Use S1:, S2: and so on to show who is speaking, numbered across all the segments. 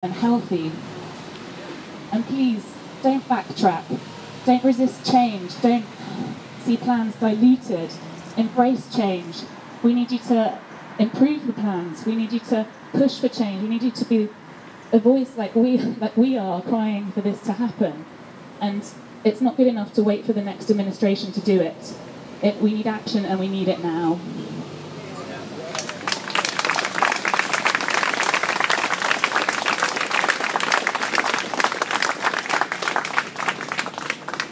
S1: and healthy. And please, don't backtrack. Don't resist change. Don't see plans diluted. Embrace change. We need you to improve the plans. We need you to push for change. We need you to be a voice like we are, crying for this to happen. And it's not good enough to wait for the next administration to do it. We need action, and we need it now.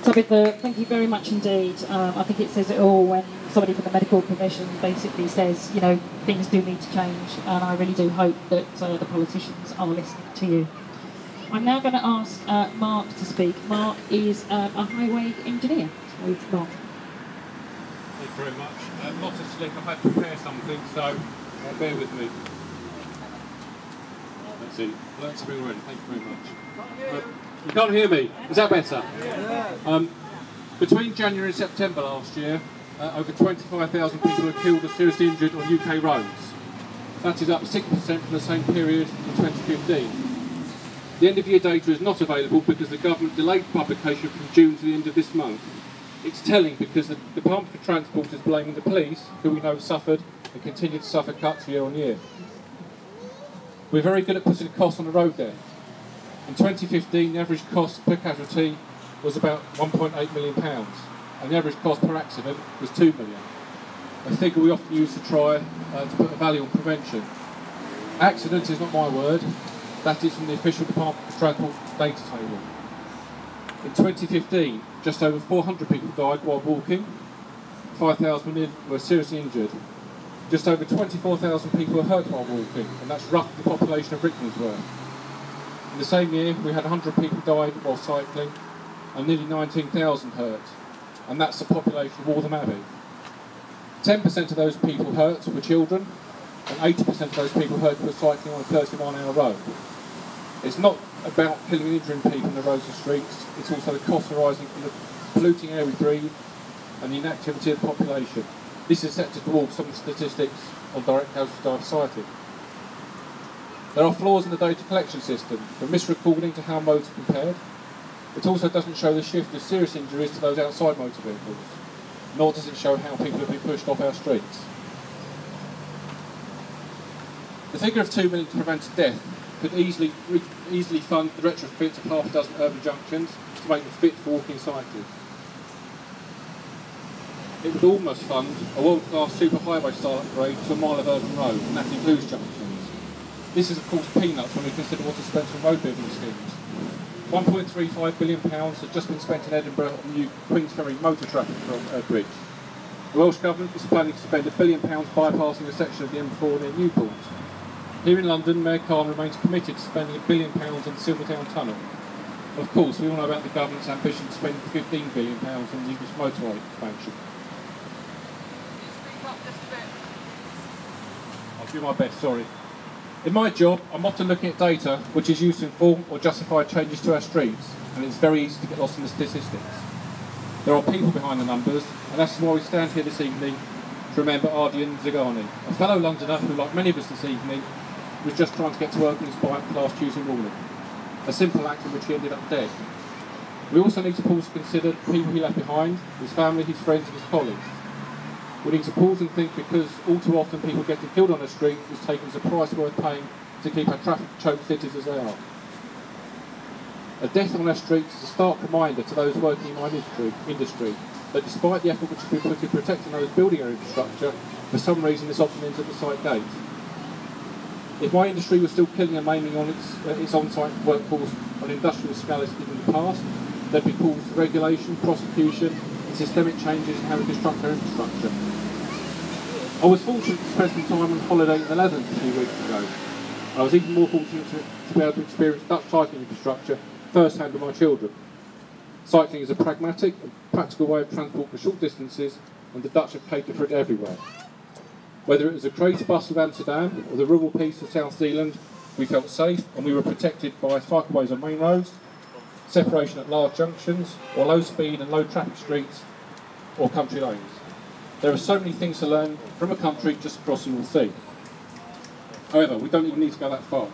S2: Tabitha, thank you very much indeed. I think it says it all when somebody from the medical profession basically says, you know, things do need to change, and I really do hope that the politicians are listening to you. I'm now going to ask Mark to speak. Mark is a highway engineer. So, Mark.
S3: Thank you very much. Not to slip, I've had to prepare something, so bear with me. Let's see. Let's bring ready. Thank you very much. You can't hear me. Is that better? Yeah. Between January and September last year, over 25,000 people were killed or seriously injured on UK roads. That is up 6% from the same period in 2015. The end of year data is not available because the government delayed publication from June to the end of this month. It's telling because the Department for Transport is blaming the police, who we know suffered and continue to suffer cuts year on year. We're very good at putting a cost on the road there. In 2015, the average cost per casualty was about £1.8 million, and the average cost per accident was £2 million. A figure we often use to try to put a value on prevention. Accident is not my word, that is from the official Department for Transport data table. In 2015, just over 400 people died while walking, 5,000 were seriously injured. Just over 24,000 people were hurt while walking, and that's roughly the population of Rickmansworth. In the same year, we had 100 people died while cycling, and nearly 19,000 hurt, and that's the population of Waltham Abbey. 10% of those people hurt were children, and 80% of those people hurt were cycling on a 30-mile-an-hour road. It's not about killing and injuring people in the roads and streets, it's also the cost arising from the polluting air we breathe and the inactivity of the population. This is set to dwarf some of the statistics on direct casualty society. There are flaws in the data collection system, from misrecording to how motor compared. It also doesn't show the shift of serious injuries to those outside motor vehicles, nor does it show how people have been pushed off our streets. The figure of 2 million to prevent death could easily fund the retrofit of half a dozen urban junctions to make them fit for walking and cycling. It would almost fund a world-class superhighway style upgrade to a mile of urban road, and that includes junctions. This is of course peanuts when we consider what is spent on road building schemes. £1.35 billion has just been spent in Edinburgh on the new Queen's Ferry motor traffic bridge. The Welsh Government is planning to spend £1 billion bypassing a section of the M4 near Newport. Here in London, Mayor Khan remains committed to spending £1 billion on the Silvertown Tunnel. Of course, we all know about the government's ambition to spend £15 billion on the English motorway expansion. I'll do my best, sorry. In my job, I'm often looking at data which is used to inform or justify changes to our streets, and it's very easy to get lost in the statistics. There are people behind the numbers, and that's why we stand here this evening to remember Ardian and Zagani, a fellow Londoner who, like many of us this evening, was just trying to get to work on his bike last Tuesday morning. A simple act in which he ended up dead. We also need to pause to consider the people he left behind, his family, his friends and his colleagues. We need to pause and think, because all too often people getting killed on the street is taken as a price worth paying to keep our traffic-choked cities as they are. A death on our streets is a stark reminder to those working in my industry that despite the effort which has been put in protecting those building our infrastructure, for some reason this often ends at the site gate. If my industry was still killing and maiming on its on-site workforce on an industrial scale as it did in the past, there'd be calls for regulation, prosecution and systemic changes in how we construct our infrastructure. I was fortunate to spend some time on holiday in the Netherlands a few weeks ago. I was even more fortunate to be able to experience Dutch cycling infrastructure first-hand with my children. Cycling is a pragmatic and practical way of transport for short distances, and the Dutch have catered for it everywhere. Whether it was the crazy bus of Amsterdam or the rural piece of South Zealand, we felt safe and we were protected by cycleways on main roads, separation at large junctions, or low speed and low traffic streets or country lanes. There are so many things to learn from a country just across the North Sea. However, we don't even need to go that far.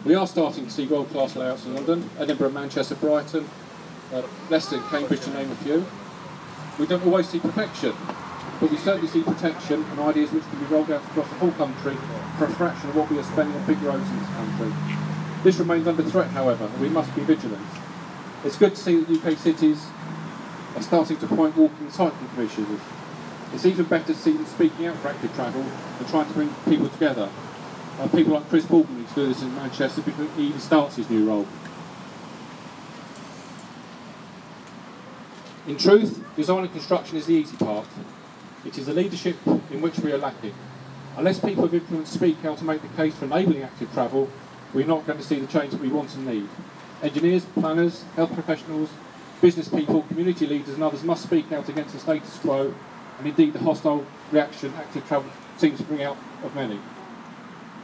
S3: We are starting to see world-class layouts in London, Edinburgh, Manchester, Brighton, Leicester, Cambridge, to name a few. We don't always see perfection, but we certainly see protection and ideas which can be rolled out across the whole country for a fraction of what we are spending on big roads in this country. This remains under threat, however, and we must be vigilant. It's good to see that UK cities are starting to appoint walking and cycling commissioners. It's even better to see them speaking out for active travel and trying to bring people together. People like Chris Baldwin used to do this in Manchester before he even starts his new role. In truth, design and construction is the easy part. It is the leadership in which we are lacking. Unless people of influence speak out to make the case for enabling active travel, we're not going to see the change that we want and need. Engineers, planners, health professionals, business people, community leaders and others must speak out against the status quo and indeed the hostile reaction active travel seems to bring out of many.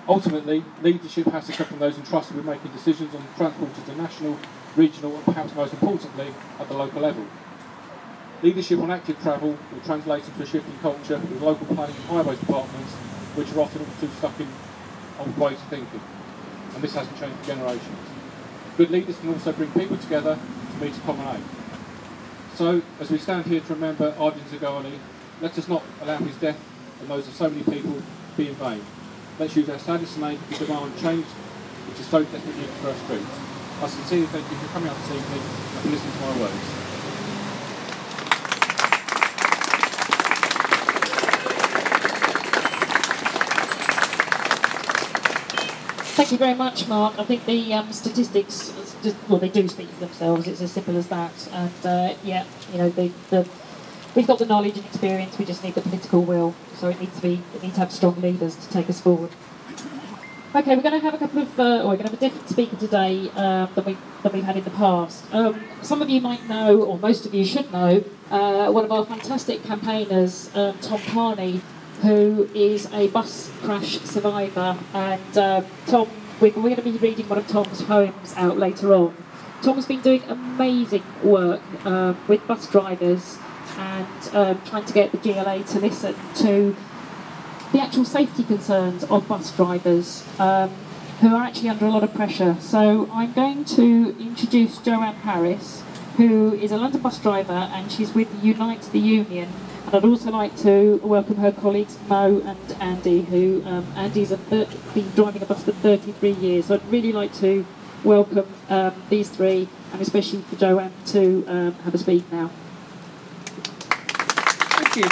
S3: Ultimately, leadership has to come from those entrusted with making decisions on transport at the national, regional and perhaps most importantly at the local level. Leadership on active travel will translate into a shift in culture with local planning and highways departments which are often all too stuck in old ways of thinking. And this hasn't changed for generations. Good leaders can also bring people together to meet a common aim. So, as we stand here to remember Ardian Zagani, let us not allow his death and those of so many people be in vain. Let's use our saddest name to demand change which is so desperately needed for our streets. I sincerely thank you for coming out this evening and for listening to my words.
S2: Thank you very much, Mark. I think the statistics, well, they do speak for themselves. It's as simple as that. And yeah, you know, we've got the knowledge and experience. We just need the political will. So we need to have strong leaders to take us forward. Okay, we're going to have a couple of, we're going to have a different speaker today than we've had in the past. Some of you might know, or most of you should know, one of our fantastic campaigners, Tom Carney, who is a bus crash survivor, and Tom, we're going to be reading one of Tom's poems out later on. Tom's been doing amazing work with bus drivers and trying to get the GLA to listen to the actual safety concerns of bus drivers who are actually under a lot of pressure. So I'm going to introduce Joanne Harris, who is a London bus driver, and she's with Unite the Union. And I'd also like to welcome her colleagues Mo and Andy, who Andy's been driving a bus for 33 years. So I'd really like to welcome these three, and especially for Joanne to have a speak now.
S4: Thank you.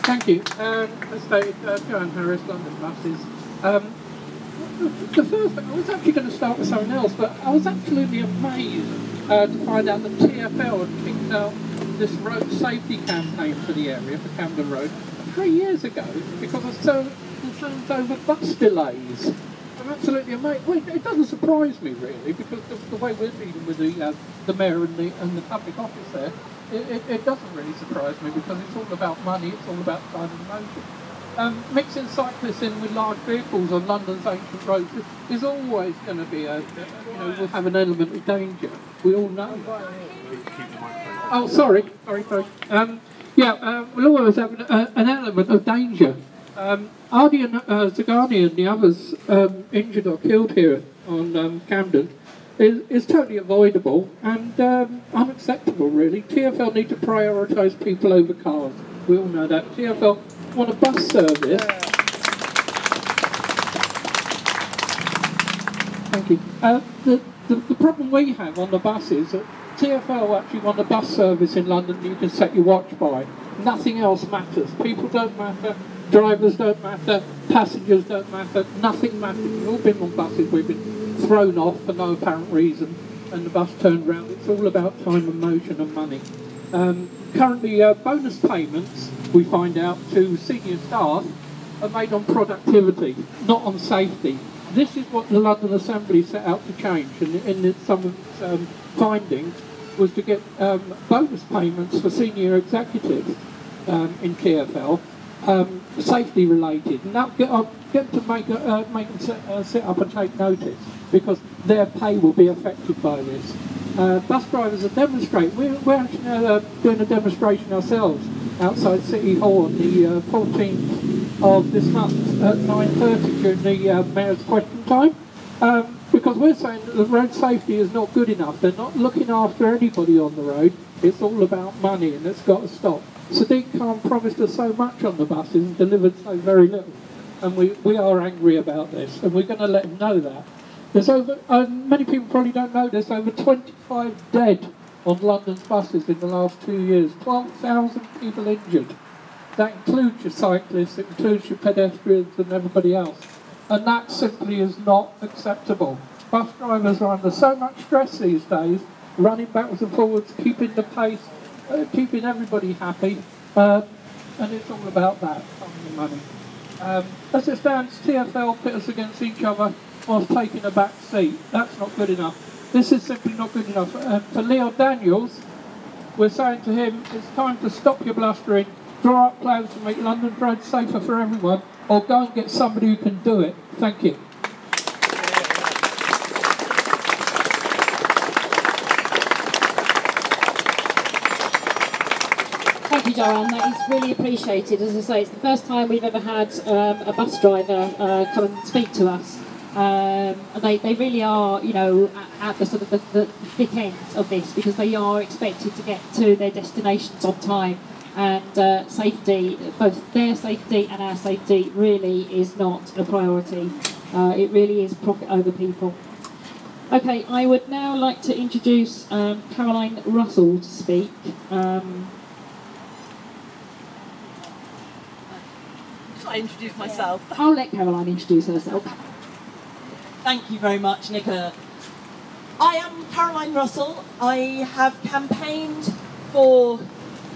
S4: Thank you. As stated, Joanne Harris, London Buses. The first thing, I was actually going to start with something else, but I was absolutely amazed to find out that TfL had kicked out this road safety campaign for the area, for Camden Road, 3 years ago, because of so concerns over bus delays. I'm absolutely amazed. Well, it doesn't surprise me really, because the way we're dealing with the mayor and the public office there, it doesn't really surprise me, because it's all about money, it's all about time and motion. Mixing cyclists in with large vehicles on London's ancient roads is always going to be will have an element of danger. We all know that. Oh, sorry. We'll always have an element of danger. Ardian, Zagani and the others injured or killed here on Camden is totally avoidable and unacceptable, really. TfL need to prioritise people over cars. We all know that. TfL want a bus service. Thank you. The problem we have on the bus is that TfL actually want a bus service in London that you can set your watch by. Nothing else matters. People don't matter, drivers don't matter, passengers don't matter, nothing matters. We've all been on buses, we've been thrown off for no apparent reason and the bus turned round. It's all about time and motion and money. Currently, bonus payments, we find out, to senior staff are made on productivity, not on safety. This is what the London Assembly set out to change, and in some of its findings was to get bonus payments for senior executives in TfL, safety related. And that get to make them sit up and take notice, because their pay will be affected by this. Bus drivers are demonstrating. We're actually doing a demonstration ourselves outside City Hall on the 14th of this month at 9:30 during the Mayor's question time, because we're saying that the road safety is not good enough. They're not looking after anybody on the road. It's all about money, and it's got to stop. Sadiq Khan promised us so much on the buses and delivered so very little, and we are angry about this, and we're going to let him know that. There's over, many people probably don't know, there's over 25 dead on London's buses in the last 2 years, 12,000 people injured. That includes your cyclists, it includes your pedestrians and everybody else. And that simply is not acceptable. Bus drivers are under so much stress these days, running backwards and forwards, keeping the pace, keeping everybody happy, and it's all about that, time and money. As it stands, TfL pit us against each other whilst taking a back seat. That's not good enough. This is simply not good enough. For Leo Daniels, we're saying to him, it's time to stop your blustering, draw up plans to make London roads safer for everyone, or go and get somebody who can do it. Thank you.
S2: Thank you, Joanne. That is really appreciated. As I say, it's the first time we've ever had a bus driver come and speak to us. They really are, you know, at the sort of the thick ends of this, because they are expected to get to their destinations on time, and safety, both their safety and our safety, really is not a priority. It really is profit over people. Okay, I would now like to introduce Caroline Russell to speak.
S5: Shall I introduce myself?
S2: I'll let Caroline introduce herself.
S5: Thank you very much, Nicola. I am Caroline Russell. I have campaigned for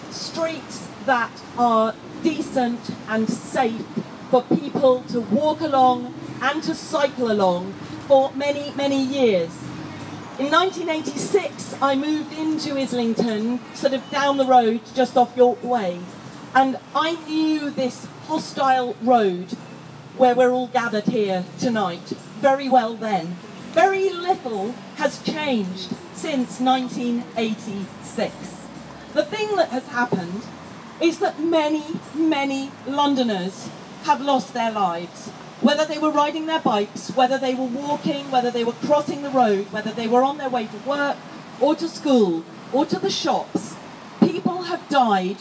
S5: streets that are decent and safe for people to walk along and to cycle along for many, many years. In 1986, I moved into Islington, sort of down the road, just off York Way, and I knew this hostile road where we're all gathered here tonight very well then. Very little has changed since 1986. The thing that has happened is that many, many Londoners have lost their lives. Whether they were riding their bikes, whether they were walking, whether they were crossing the road, whether they were on their way to work or to school or to the shops, people have died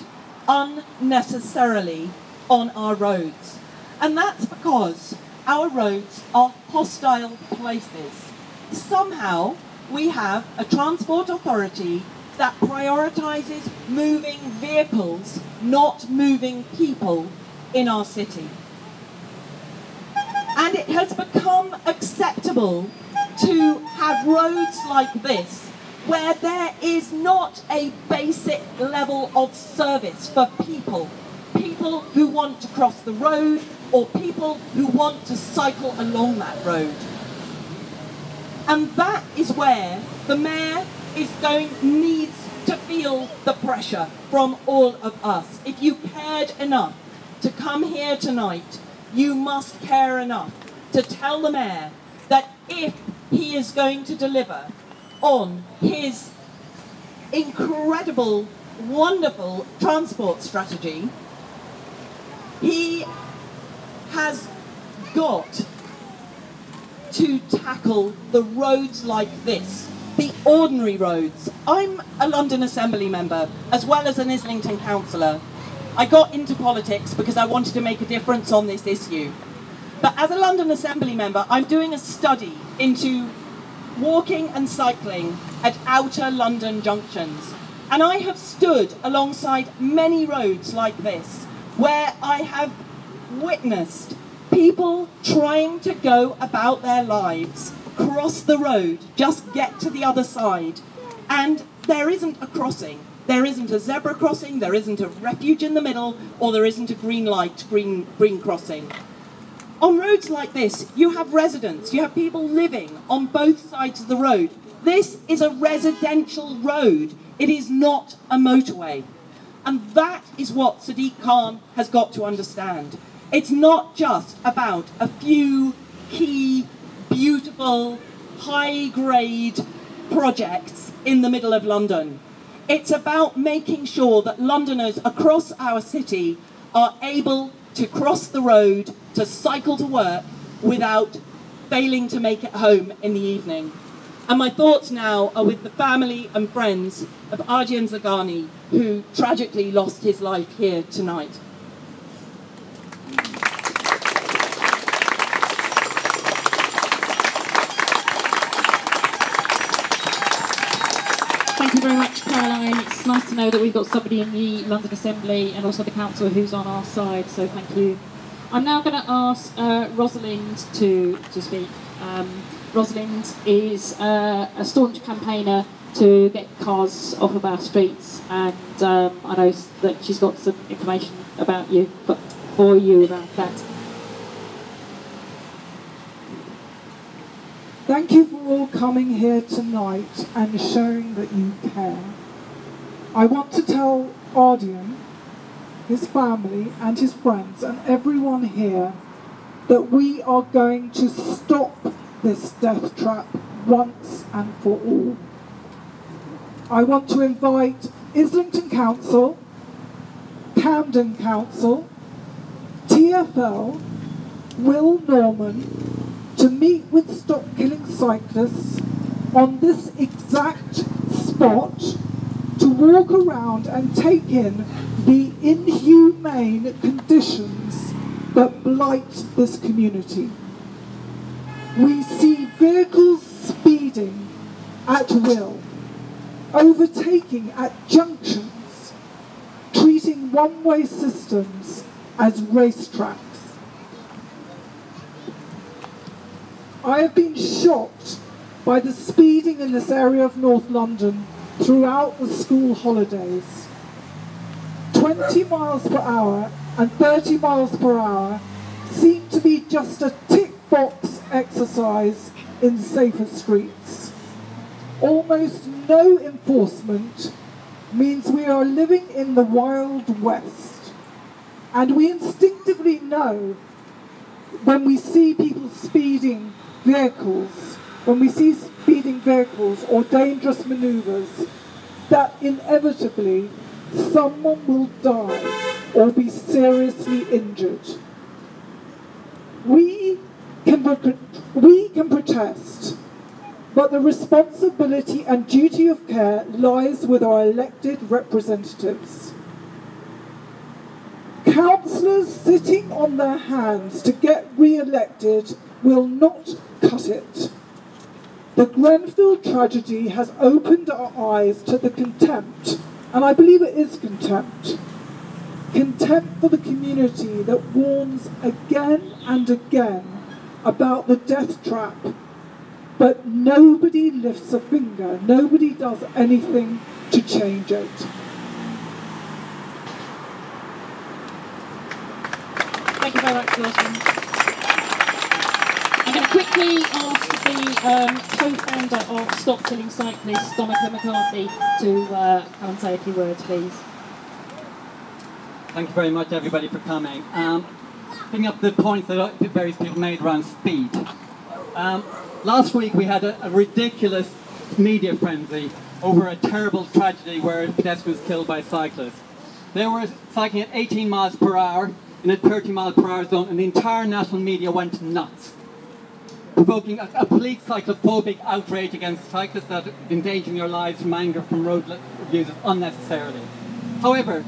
S5: unnecessarily on our roads. And that's because our roads are hostile places. Somehow we have a transport authority that prioritises moving vehicles, not moving people in our city. And it has become acceptable to have roads like this, where there is not a basic level of service for people. People who want to cross the road, or people who want to cycle along that road. And that is where the Mayor needs to feel the pressure from all of us. If you cared enough to come here tonight, you must care enough to tell the Mayor that if he is going to deliver on his incredible, wonderful transport strategy, he has got to tackle the roads like this, the ordinary roads. I'm a London Assembly member, as well as an Islington councillor. I got into politics because I wanted to make a difference on this issue. But as a London Assembly member, I'm doing a study into walking and cycling at outer London junctions. And I have stood alongside many roads like this, where I have witnessed people trying to go about their lives, cross the road, just get to the other side, and there isn't a crossing. There isn't a zebra crossing, there isn't a refuge in the middle, or there isn't a green light, green crossing. On roads like this, you have residents, you have people living on both sides of the road. This is a residential road. It is not a motorway. And that is what Sadiq Khan has got to understand. It's not just about a few key, beautiful, high-grade projects in the middle of London. It's about making sure that Londoners across our city are able to cross the road to cycle to work without failing to make it home in the evening. And my thoughts now are with the family and friends of Ardian Zagani, who tragically lost his life here tonight.
S2: Thank you very much, Caroline. It's nice to know that we've got somebody in the London Assembly and also the Council who's on our side, so thank you. I'm now going to ask Rosalind to speak. Rosalind is a staunch campaigner to get cars off of our streets, and I know that she's got some information about you, but for you about that.
S6: Thank you for all coming here tonight and showing that you care. I want to tell Ardian, his family and his friends and everyone here that we are going to stop this death trap once and for all. I want to invite Islington Council, Camden Council, TfL, Will Norman, to meet with Stop Killing Cyclists on this exact spot to walk around and take in the inhumane conditions that blight this community. We see vehicles speeding at will, overtaking at junctions, treating one-way systems as racetracks. I have been shocked by the speeding in this area of North London throughout the school holidays. 20 miles per hour and 30 miles per hour seem to be just a tick box exercise in safer streets. Almost no enforcement means we are living in the Wild West, and we instinctively know when we see people speeding vehicles, when we see speeding vehicles or dangerous manoeuvres, that inevitably someone will die or be seriously injured. We can protest, but the responsibility and duty of care lies with our elected representatives. Councillors sitting on their hands to get re-elected will not cut it. The Grenfell tragedy has opened our eyes to the contempt, and I believe it is contempt. Contempt for the community that warns again and again about the death trap, but nobody lifts a finger, nobody does anything to change it.
S2: Thank you very much, Rosalind. I'm going to quickly ask the co-founder of Stop Killing Cyclists, Dominica McCarthy, to come and say a few words, please.
S7: Thank you very much, everybody, for coming. Picking up the points that various people made around speed. Last week we had a ridiculous media frenzy over a terrible tragedy where a pedestrian was killed by a cyclist. They were cycling at 18 miles per hour in a 30 mile per hour zone, and the entire national media went nuts, provoking a complete cyclophobic outrage against cyclists that are endangering their lives from anger from road users unnecessarily. However,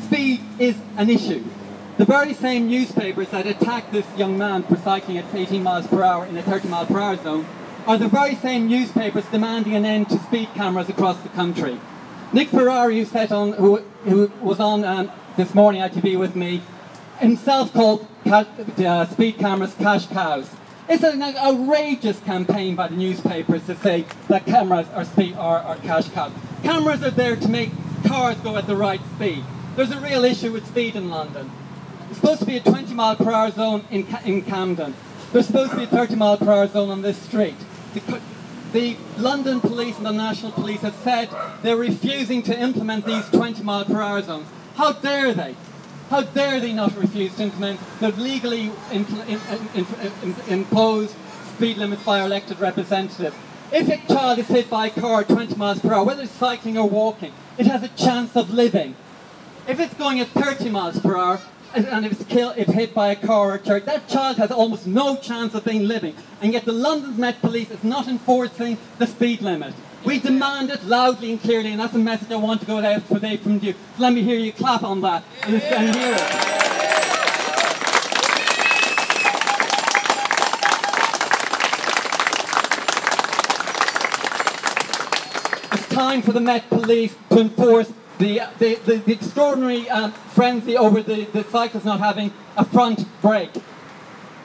S7: speed is an issue. The very same newspapers that attacked this young man for cycling at 18 miles per hour in a 30 mile per hour zone are the very same newspapers demanding an end to speed cameras across the country. Nick Ferrari, who was on this morning ITV with me, himself called speed cameras cash cows. It's an outrageous campaign by the newspapers to say that cameras are cash cows. Cameras are there to make cars go at the right speed. There's a real issue with speed in London. It's supposed to be a 20 mile per hour zone in Camden. There's supposed to be a 30 mile per hour zone on this street. The London police and the national police have said they're refusing to implement these 20 mile per hour zones. How dare they? How dare they not refuse to implement the legally imposed speed limits by our elected representatives? If a child is hit by a car at 20 miles per hour, whether it's cycling or walking, it has a chance of living. If it's going at 30 miles per hour, and if hit by a car or a truck, that child has almost no chance of being living. And yet the London Met Police is not enforcing the speed limit. We demand it loudly and clearly, and that's a message I want to go out today from you. So let me hear you clap on that and hear it. It's time for the Met Police to enforce the extraordinary frenzy over the cyclists not having a front brake.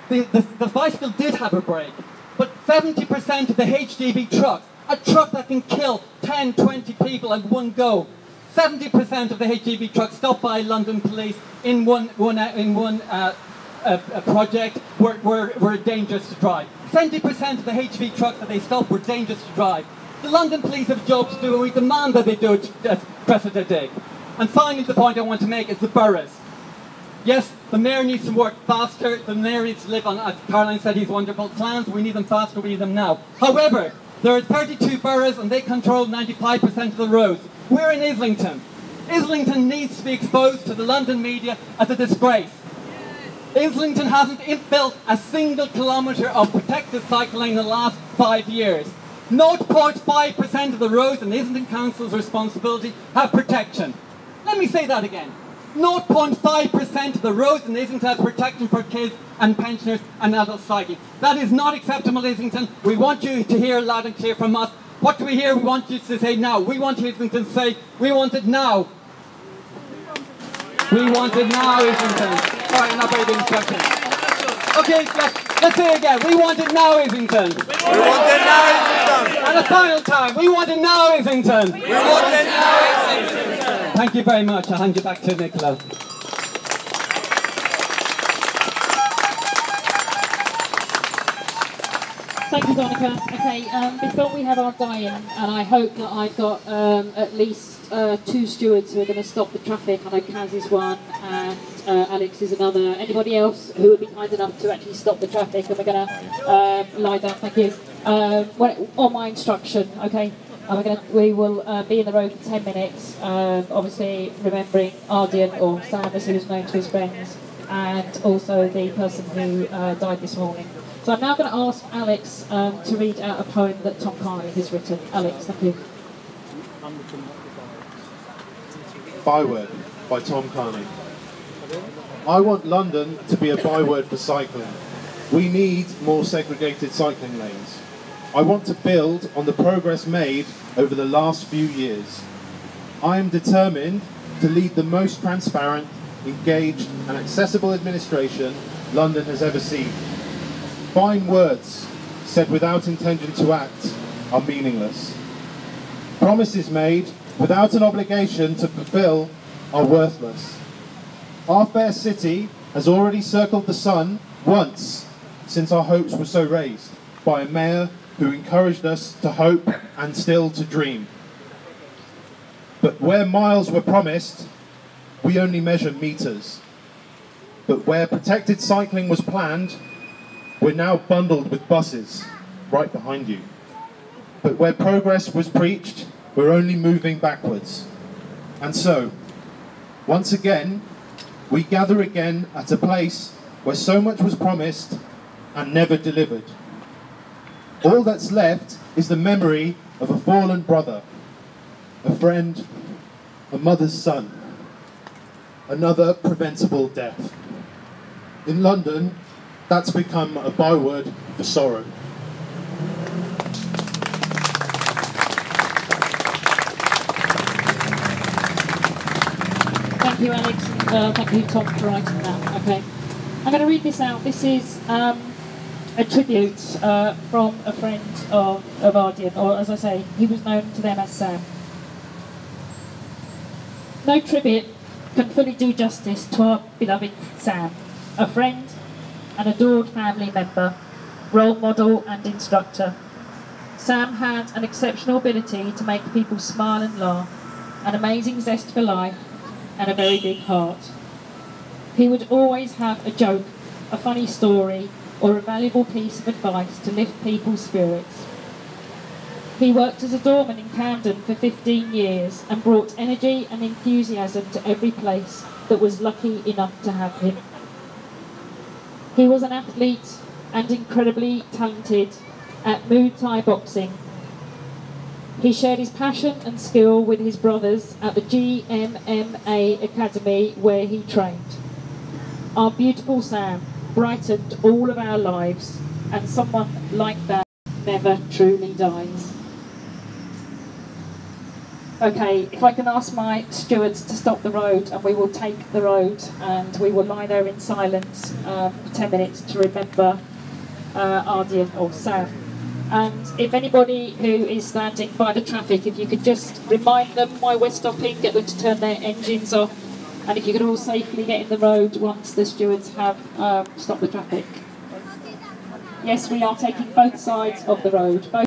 S7: The bicycle did have a brake, but 70% of the HGV trucks, a truck that can kill 10, 20 people at one go, 70% of the HGV trucks stopped by London police in one project were dangerous to drive. 70% of the HGV trucks that they stopped were dangerous to drive. The London police have a job to do, and we demand that they do it as Cressida did. And finally, the point I want to make is the boroughs. Yes, the mayor needs to work faster. The mayor needs to live on, as Caroline said, these wonderful plans. We need them faster, we need them now. However, there are 32 boroughs and they control 95% of the roads. We're in Islington. Islington needs to be exposed to the London media as a disgrace. Islington hasn't built a single kilometre of protected cycle lane in the last 5 years. 0.5% of the roads in Islington Council's responsibility have protection. Let me say that again. 0.5% of the roads in Islington have protection for kids and pensioners and adult cycling. That is not acceptable, Islington. We want you to hear loud and clear from us. What do we hear? We want you to say now. We want Islington to say, we want it now. We want it now, Islington. Sorry, I'm not very good instructions. Okay, let's say it again. We want it now, Islington. We want it now, Islington. And a final time. We want it now, Islington. We want it now, Islington. Thank you very much. I'll hand you back to Nicola.
S2: Thank you, Donica. Okay, before we have our die-in, and I hope that I've got at least 2 stewards who are going to stop the traffic. I know Kaz is one, and Alex is another. Anybody else who would be kind enough to actually stop the traffic? And we're going to lie down. Thank you. On my instruction, okay. We will be in the road for 10 minutes, obviously remembering Ardian, or Sam as he was known to his friends, and also the person who died this morning. So I'm now going to ask Alex to read out a poem that Tom Carney has written. Alex, thank you.
S8: Byword by Tom Carney. I want London to be a byword for cycling. We need more segregated cycling lanes. I want to build on the progress made over the last few years. I am determined to lead the most transparent, engaged and accessible administration London has ever seen. Fine words said without intention to act are meaningless. Promises made without an obligation to fulfill are worthless. Our fair city has already circled the sun once since our hopes were so raised by a mayor who encouraged us to hope and still to dream. But where miles were promised, we only measure meters. But where protected cycling was planned, we're now bundled with buses right behind you. But where progress was preached, we're only moving backwards. And so, once again, we gather again at a place where so much was promised and never delivered. All that's left is the memory of a fallen brother, a friend, a mother's son, another preventable death. In London, that's become a byword for sorrow.
S2: Thank you, Alex. Thank you, Tom, for writing that. Okay, I'm going to read this out. This is a tribute from a friend of Ardian, or as I say, he was known to them as Sam. No tribute can fully do justice to our beloved Sam, a friend, an adored family member, role model and instructor. Sam had an exceptional ability to make people smile and laugh, an amazing zest for life, and a very big heart. He would always have a joke, a funny story, or a valuable piece of advice to lift people's spirits. He worked as a doorman in Camden for 15 years and brought energy and enthusiasm to every place that was lucky enough to have him. He was an athlete and incredibly talented at Muay Thai boxing. He shared his passion and skill with his brothers at the GMMA Academy where he trained. Our beautiful Sam brightened all of our lives, and someone like that never truly dies. Okay, if I can ask my stewards to stop the road, and we will take the road and we will lie there in silence for 10 minutes to remember Ardian or Sam. And if anybody who is standing by the traffic, if you could just remind them why we're stopping, get them to turn their engines off, and if you could all safely get in the road once the stewards have stopped the traffic. Yes, we are taking both sides of the road.